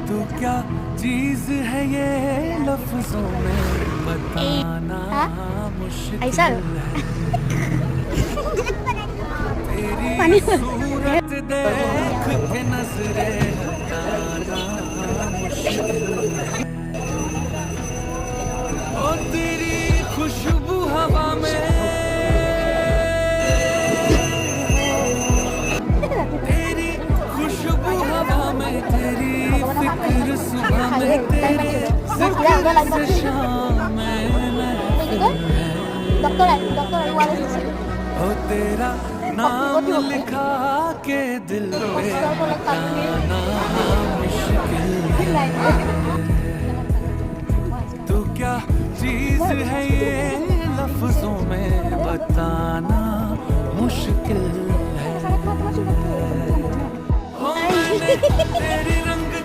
तू क्या चीज है ये लफ्जों में बताना ऐसा मुश्किल है। तेरी पानी सूरत देख के नजरे हटाना मुश्किल है। ओ तेरी खुशबू हवा में, तेरी खुशबू हवा में, तेरी फिक्र सुबह में, तेरे जिक्र से शाम में महफिल है। dokter luar sisi. ओ तेरा नाम लिखा के दिल पे हटाना मुश्किल है। तू क्या चीज है ये लफ्जों में बताना